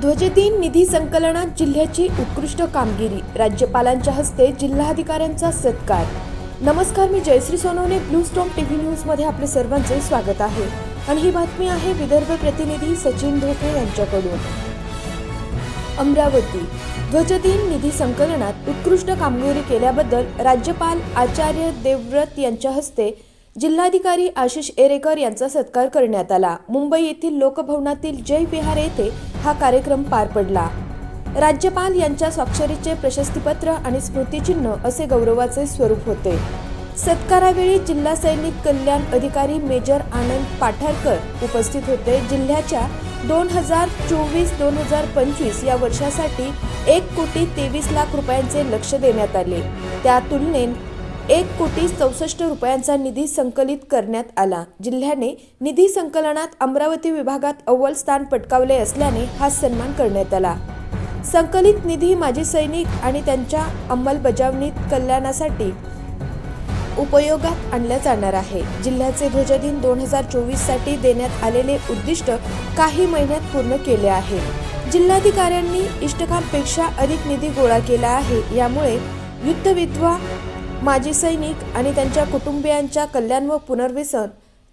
ध्वजदिन निधी संकलनात जिल्ह्याची उत्कृष्ट कामगिरी, राज्यपालांच्या हस्ते जिल्हाधिकाऱ्यांचा सत्कार। नमस्कार, मी Jayashree Sonawane, blue storm TV news मध्ये आपले सर्वांचे स्वागत आहे आणि ही बातमी आहे विदर्भ प्रतिनिधी सचिन ढोके यांच्याकडून। अमरावती ध्वजदिन निधी संकलनात उत्कृष्ट कामगिरी केल्याबद्दल राज्यपाल आचार्य देवव्रत यांच्या हस्ते जिल्हाधिकारी आशिष एरेकर यांचा सत्कार करण्यात आला। मुंबई येथील लोकभवनातील जय विहार येथे हा कार्यक्रम पार पडला। राज्यपाल यांच्या स्वाक्षरीचे प्रशस्तीपत्र आणि स्मृतिचिन्ह असे गौरवाचे स्वरूप होते। सत्कारावेळी जिल्हा सैनिक कल्याण अधिकारी मेजर आनंद पाठारकर उपस्थित होते। जिल्ह्याच्या 2024-2025 या वर्षासाठी 1,23,00,000 रुपयांचे लक्ष देण्यात आले। त्या तुलनेत 1,64,00,000 रुपयांचा निधी संकलित करण्यात आला। जिल्ह्याने निधी संकलनात अमरावती विभागात अव्वल स्थान पटकावले असल्याने हा सन्मान करण्यात आला। संकलित निधी माजी सैनिक आणि त्यांच्या अंमलबजावणीत कल्याणासाठी उपयोगात आणला जाणार आहे। जिल्ह्याचे ध्वजदिन 2024 साठी देण्यात आलेले उद्दिष्ट काही महिन्यात पूर्ण केले आहे। जिल्हाधिकाऱ्यांनी इष्टकांपेक्षा अधिक निधी गोळा केला आहे। यामुळे युद्धविधवा माजी सैनिक आणि त्यांच्या कुटुंबियांच्या कल्याण व पुनर्वसन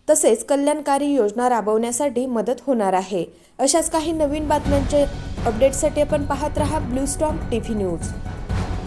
तसेच कल्याणकारी योजना राबवण्यासाठी मदत होणार आहे। अशाच काही नवीन बातम्यांचे अपडेटसाठी आपण पाहत रहा ब्लू स्टॉर्म टीव्ही न्यूज।